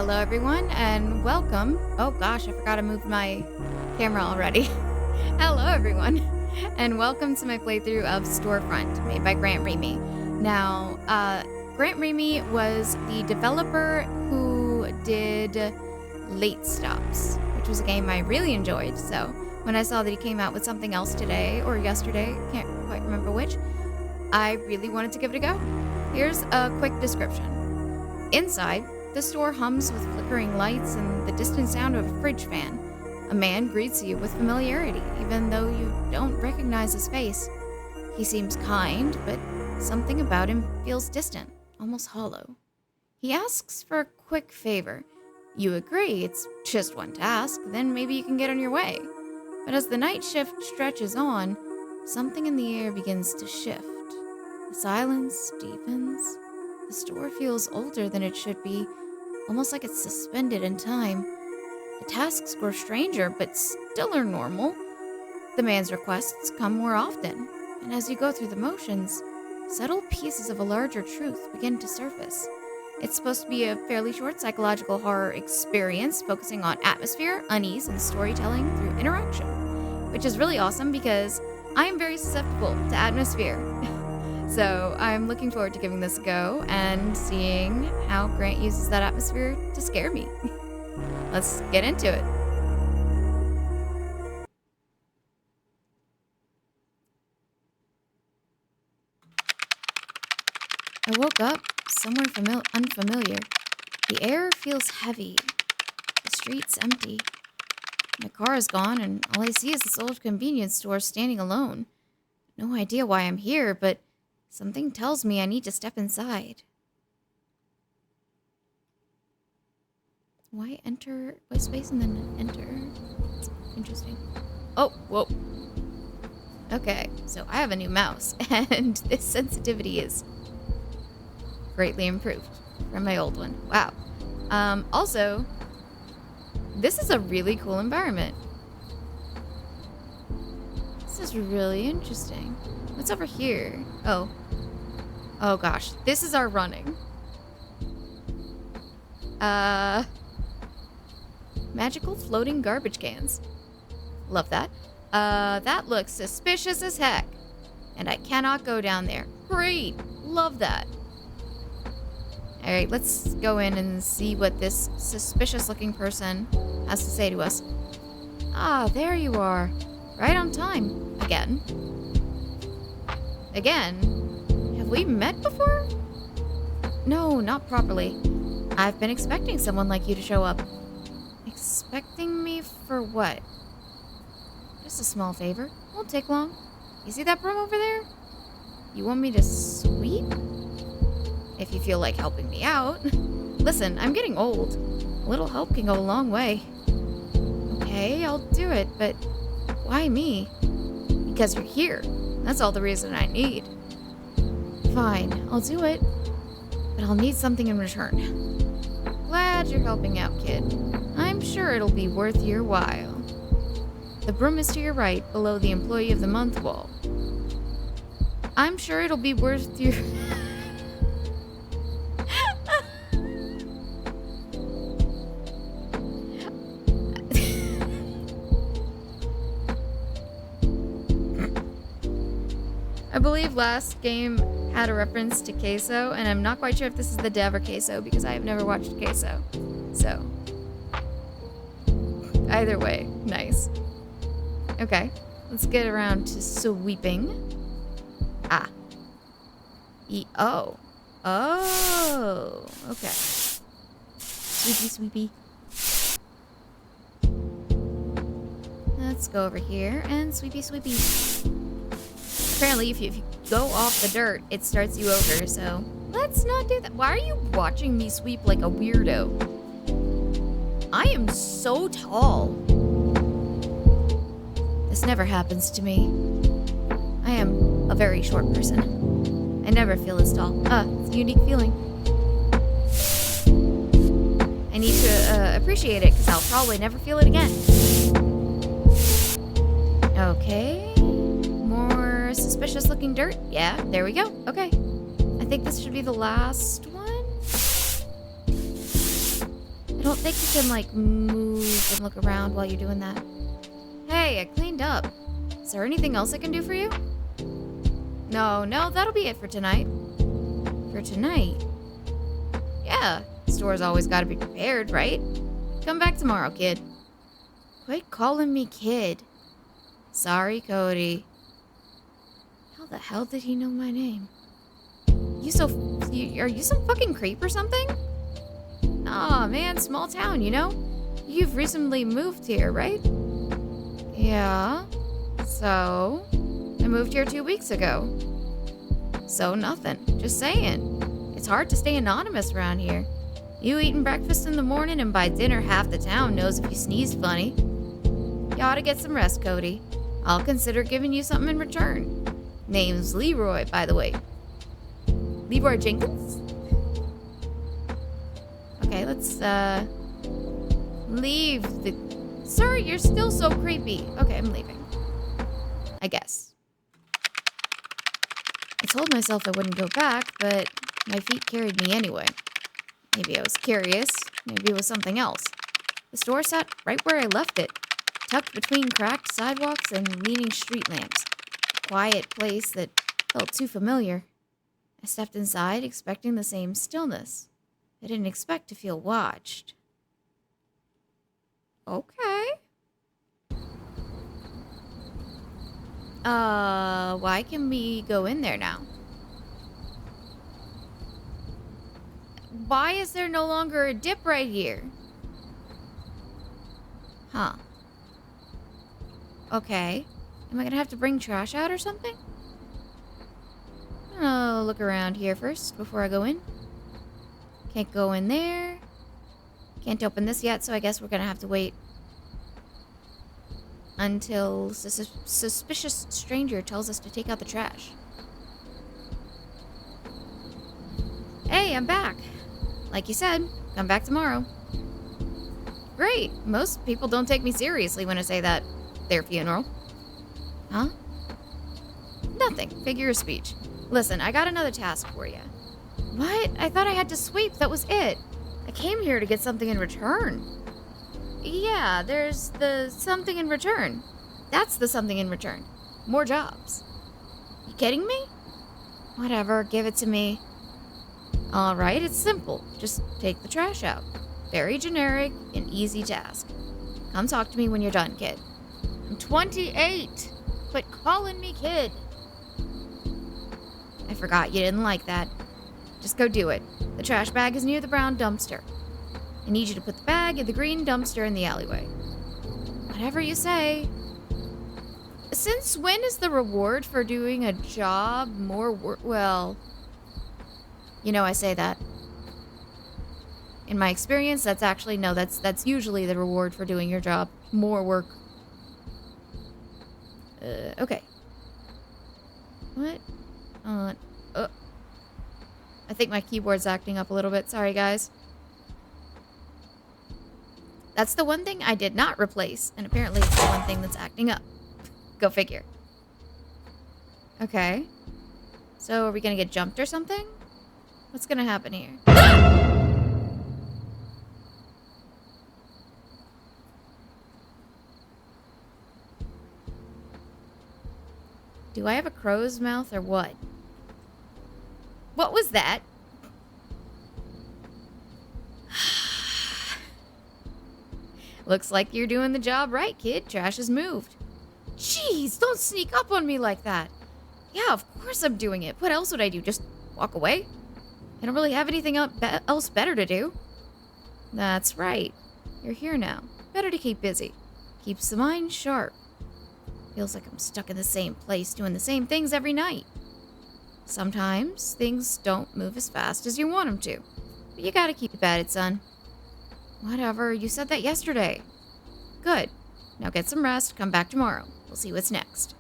Hello everyone and welcome. Oh gosh, I forgot to move my camera already. Hello everyone and welcome to my playthrough of Storefront made by Grant Remy. Now, Grant Remy was the developer who did Late Stops, which was a game I really enjoyed. So when I saw that he came out with something else today or yesterday, can't quite remember which, I really wanted to give it a go. Here's a quick description. Inside, the store hums with flickering lights and the distant sound of a fridge fan. A man greets you with familiarity, even though you don't recognize his face. He seems kind, but something about him feels distant, almost hollow. He asks for a quick favor. You agree, it's just one task, then maybe you can get on your way. But as the night shift stretches on, something in the air begins to shift. The silence deepens. The store feels older than it should be, almost like it's suspended in time. The tasks grow stranger, but still are normal. The man's requests come more often, and as you go through the motions, subtle pieces of a larger truth begin to surface. It's supposed to be a fairly short psychological horror experience focusing on atmosphere, unease, and storytelling through interaction, which is really awesome because I am very susceptible to atmosphere. So I'm looking forward to giving this a go and seeing how Grant uses that atmosphere to scare me. Let's get into it. I woke up somewhere unfamiliar. The air feels heavy. The street's empty. My car is gone and all I see is this old convenience store standing alone. No idea why I'm here, but something tells me I need to step inside. Why space and then enter? Interesting. Oh, whoa. Okay, so I have a new mouse, and this sensitivity is greatly improved from my old one. Wow. Also, this is a really cool environment. This is really interesting. What's over here? Oh gosh, this is our running. Magical floating garbage cans. Love that. That looks suspicious as heck. And I cannot go down there. Great, love that. Alright, let's go in and see what this suspicious looking person has to say to us. Ah, there you are. Right on time. Again. Have we met before? No, not properly. I've been expecting someone like you to show up. Expecting me for what? Just a small favor. Won't take long. You see that broom over there? You want me to sweep? If you feel like helping me out. Listen, I'm getting old. A little help can go a long way. Okay, I'll do it, but why me? Because you're here. That's all the reason I need. Fine, I'll do it. But I'll need something in return. Glad you're helping out, kid. I'm sure it'll be worth your while. The broom is to your right, below the Employee of the Month wall. I'm sure it'll be worth your... I believe last game had a reference to Queso, and I'm not quite sure if this is the dev or Queso because I have never watched Queso. So, either way, nice. Okay, let's get around to sweeping. Ah. Oh, okay. Sweepy. Let's go over here and sweepy. Apparently, if you go off the dirt, it starts you over, so let's not do that. Why are you watching me sweep like a weirdo? I am so tall. This never happens to me. I am a very short person. I never feel as tall. It's a unique feeling. I need to appreciate it, because I'll probably never feel it again. Okay. More suspicious looking dirt. Yeah, there we go. Okay. I think this should be the last one. It think you can, like, move and look around while you're doing that. Hey, I cleaned up. Is there anything else I can do for you? No, that'll be it for tonight. For tonight? Yeah, the store's always gotta be prepared, right? Come back tomorrow, kid. Quit calling me kid. Sorry, Cody. How the hell did he know my name? Are you some fucking creep or something? Aw, man, small town, you know? You've recently moved here, right? Yeah. So, I moved here 2 weeks ago. So nothing. Just saying. It's hard to stay anonymous around here. You eating breakfast in the morning and by dinner half the town knows if you sneeze funny. You ought to get some rest, Cody. I'll consider giving you something in return. Name's Leroy, by the way. Leroy Jenkins? Okay, let's, leave the... Sir, you're still so creepy. Okay, I'm leaving. I guess. I told myself I wouldn't go back, but my feet carried me anyway. Maybe I was curious. Maybe it was something else. The store sat right where I left it, tucked between cracked sidewalks and leaning street lamps. A quiet place that felt too familiar. I stepped inside, expecting the same stillness. I didn't expect to feel watched. Okay. Why can we go in there now? Why is there no longer a dip right here? Huh. Okay. Am I gonna have to bring trash out or something? I'll look around here first before I go in. Can't go in there. Can't open this yet, so I guess we're gonna have to wait until suspicious stranger tells us to take out the trash. Hey, I'm back. Like you said, come back tomorrow. Great. Most people don't take me seriously when I say that. Their funeral. Huh? Nothing. Figure of speech. Listen, I got another task for you. What? I thought I had to sweep. That was it. I came here to get something in return. Yeah, there's the something in return. That's the something in return. More jobs. You kidding me? Whatever, give it to me. Alright, it's simple. Just take the trash out. Very generic and easy task. Come talk to me when you're done, kid. I'm 28. Quit calling me kid. I forgot you didn't like that. Just go do it. The trash bag is near the brown dumpster. I need you to put the bag in the green dumpster in the alleyway. Whatever you say. Since when is the reward for doing a job more work? Well, you know, I say that. In my experience, that's actually, no, that's usually the reward for doing your job. More work. Okay. What? I think my keyboard's acting up a little bit. Sorry, guys. That's the one thing I did not replace, and apparently it's the one thing that's acting up. Go figure. Okay. So, are we gonna get jumped or something? What's gonna happen here? Do I have a crow's mouth or what? What was that? Looks like you're doing the job right, kid. Trash is moved. Jeez, don't sneak up on me like that. Yeah, of course I'm doing it. What else would I do? Just walk away? I don't really have anything else better to do. That's right. You're here now. Better to keep busy. Keeps the mind sharp. Feels like I'm stuck in the same place doing the same things every night. Sometimes things don't move as fast as you want them to. But you gotta keep at it, son. Whatever, you said that yesterday. Good. Now get some rest, come back tomorrow. We'll see what's next.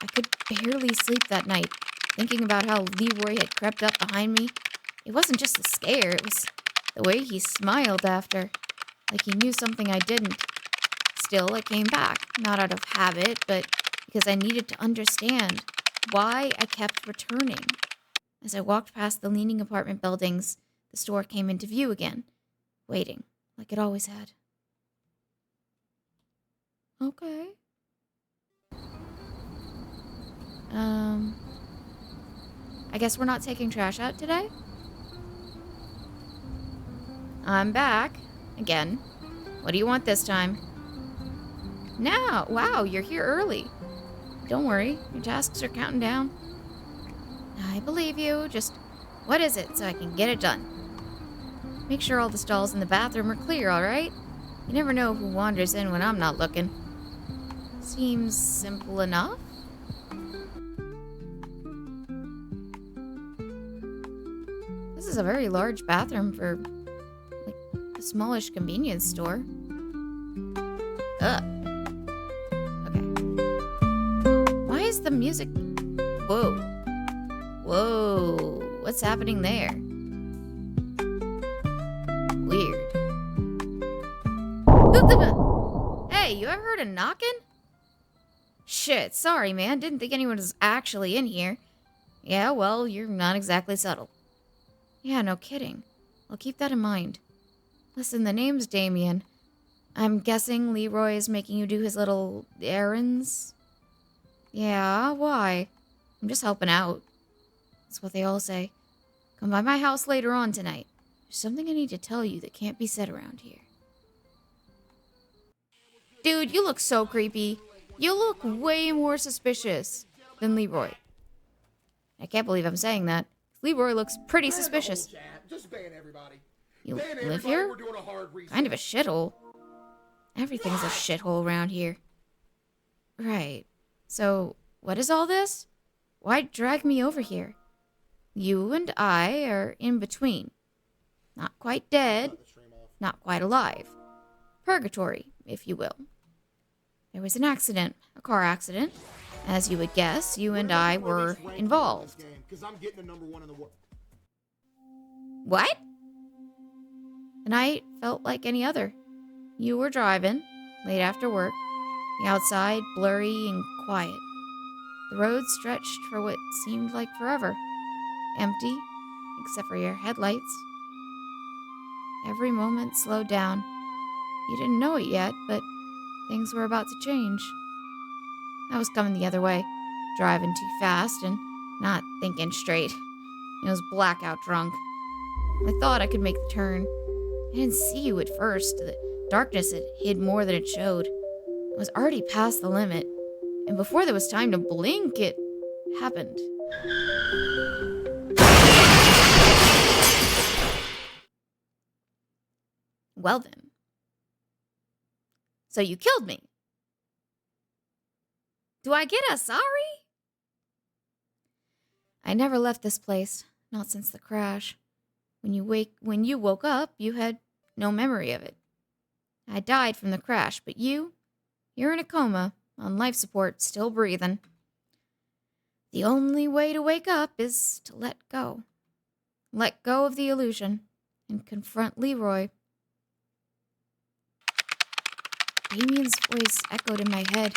I could barely sleep that night, thinking about how Leroy had crept up behind me. It wasn't just the scare, it was the way he smiled after, like he knew something I didn't. Still, I came back, not out of habit, but because I needed to understand why I kept returning. As I walked past the leaning apartment buildings, the store came into view again, waiting, like it always had. Okay. I guess we're not taking trash out today? I'm back. Again. What do you want this time? Now! Wow, you're here early. Don't worry, your tasks are counting down. I believe you. Just, what is it so I can get it done? Make sure all the stalls in the bathroom are clear, alright? You never know who wanders in when I'm not looking. Seems simple enough. This is a very large bathroom for, like, a smallish convenience store. Ugh. Okay. Why is the music... Whoa. Whoa. What's happening there? Weird. Hey, you ever heard of knocking? Shit, sorry, man. Didn't think anyone was actually in here. Yeah, well, you're not exactly subtle. Yeah, no kidding. I'll keep that in mind. Listen, the name's Damien. I'm guessing Leroy is making you do his little errands? Yeah, why? I'm just helping out. That's what they all say. Come by my house later on tonight. There's something I need to tell you that can't be said around here. Dude, you look so creepy. You look way more suspicious than Leroy. I can't believe I'm saying that. Leroy looks pretty suspicious. You live here? Kind of a shithole. Everything's a shithole around here. Right. So, what is all this? Why drag me over here? You and I are in between. Not quite dead, not quite alive. Purgatory, if you will. There was an accident, a car accident. As you would guess, you and I were involved. What? The night felt like any other. You were driving, late after work, the outside blurry and quiet. The road stretched for what seemed like forever. Empty, except for your headlights. Every moment slowed down. You didn't know it yet, but things were about to change. I was coming the other way, driving too fast and not thinking straight. I was blackout drunk. I thought I could make the turn. I didn't see you at first. The darkness had hid more than it showed. I was already past the limit, and before there was time to blink, it happened. Well then. So you killed me. Do I get a sorry? I never left this place, not since the crash. When you woke up, you had no memory of it. I died from the crash, but you're in a coma, on life support, still breathing. The only way to wake up is to let go. Let go of the illusion and confront Leroy. Damien's voice echoed in my head.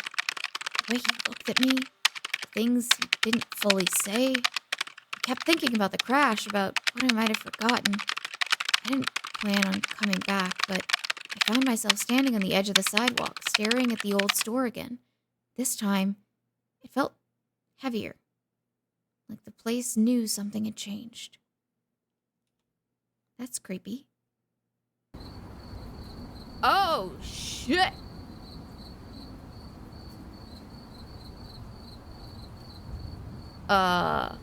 The way he looked at me, the things he didn't fully say. I kept thinking about the crash, about what I might have forgotten. I didn't plan on coming back, but I found myself standing on the edge of the sidewalk, staring at the old store again. This time, it felt heavier, like the place knew something had changed. That's creepy. Oh, shit! I'm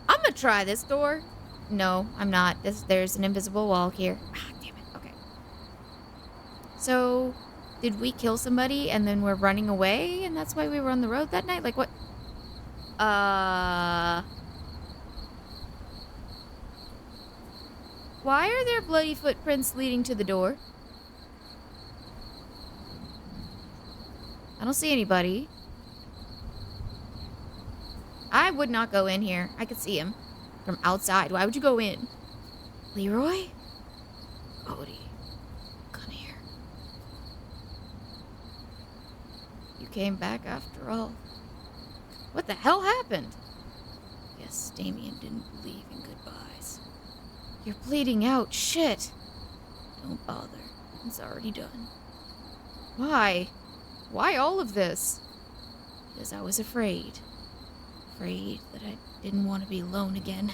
gonna try this door. No, I'm not. There's an invisible wall here. Ah, damn it. Okay. So, did we kill somebody and then we're running away and that's why we were on the road that night? Like what? Why are there bloody footprints leading to the door? I don't see anybody. I would not go in here. I could see him from outside. Why would you go in? Leroy? Cody, come here. You came back after all. What the hell happened? Guess Damien didn't believe in goodbyes. You're bleeding out. Shit. Don't bother. It's already done. Why? Why all of this? Because I was afraid. Afraid that I didn't want to be alone again.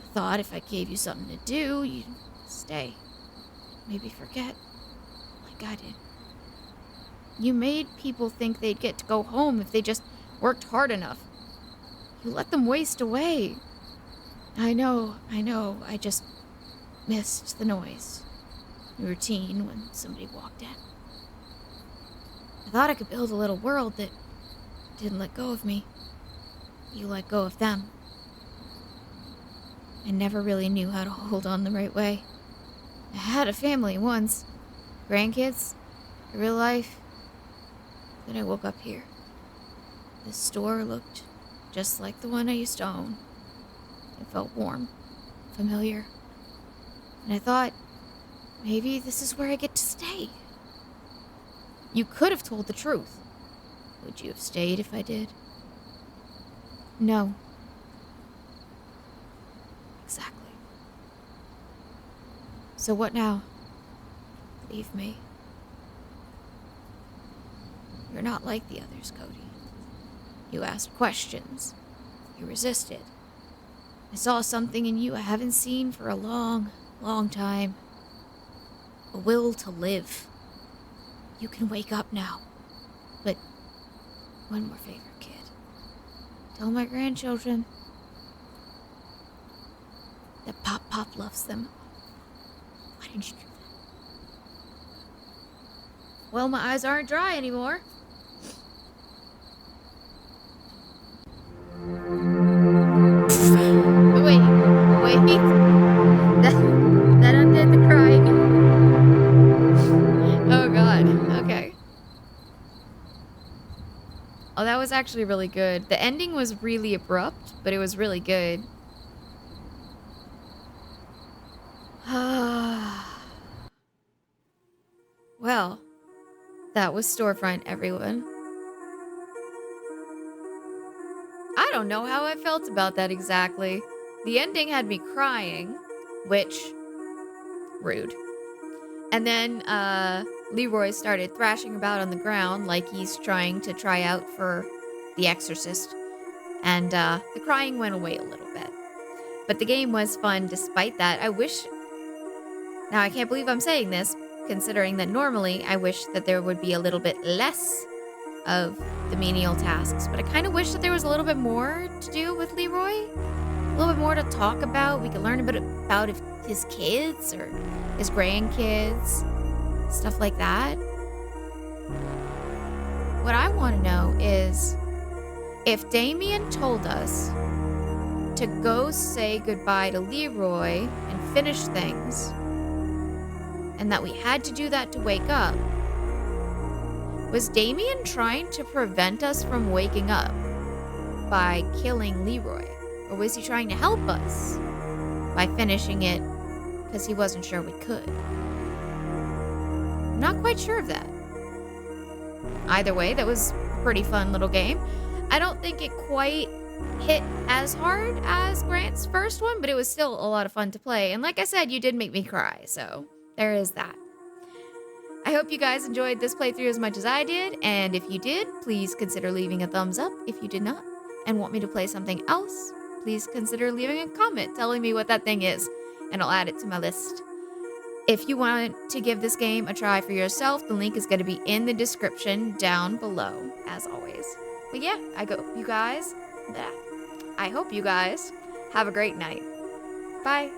I thought if I gave you something to do, you'd stay. Maybe forget. Like I did. You made people think they'd get to go home if they just worked hard enough. You let them waste away. I know. I just missed the noise. The routine when somebody walked in. I thought I could build a little world that didn't let go of me. You let go of them. I never really knew how to hold on the right way. I had a family once. Grandkids. Real life. Then I woke up here. This store looked just like the one I used to own. It felt warm, familiar. And I thought, maybe this is where I get to stay. You could have told the truth. Would you have stayed if I did? No. Exactly. So what now? Leave me. You're not like the others, Cody. You asked questions. You resisted. I saw something in you I haven't seen for a long, long time. A will to live. You can wake up now. But one more favor, kid. Tell my grandchildren that Pop loves them. Why didn't you do that? Well, my eyes aren't dry anymore. Wait. That undid the crying. Oh god, okay. Oh, that was actually really good. The ending was really abrupt, but it was really good. Well, that was Storefront, everyone. I don't know how I felt about that exactly. The ending had me crying, which, rude. And then Leroy started thrashing about on the ground like he's trying to try out for The Exorcist. And the crying went away a little bit. But the game was fun despite that. Now I can't believe I'm saying this, considering that normally I wish that there would be a little bit less of the menial tasks. But I kind of wish that there was a little bit more to do with Leroy. A little bit more to talk about. We could learn a bit about his kids or his grandkids. Stuff like that. What I want to know is if Damien told us to go say goodbye to Leroy and finish things, and that we had to do that to wake up, was Damien trying to prevent us from waking up by killing Leroy? Or was he trying to help us by finishing it because he wasn't sure we could? I'm not quite sure of that. Either way, that was a pretty fun little game. I don't think it quite hit as hard as Grant's first one, but it was still a lot of fun to play. And like I said, you did make me cry, so there is that. I hope you guys enjoyed this playthrough as much as I did, and if you did, please consider leaving a thumbs up if you did not, and want me to play something else, please consider leaving a comment telling me what that thing is, and I'll add it to my list. If you want to give this game a try for yourself, the link is going to be in the description down below, as always. But yeah, I hope you guys have a great night. Bye.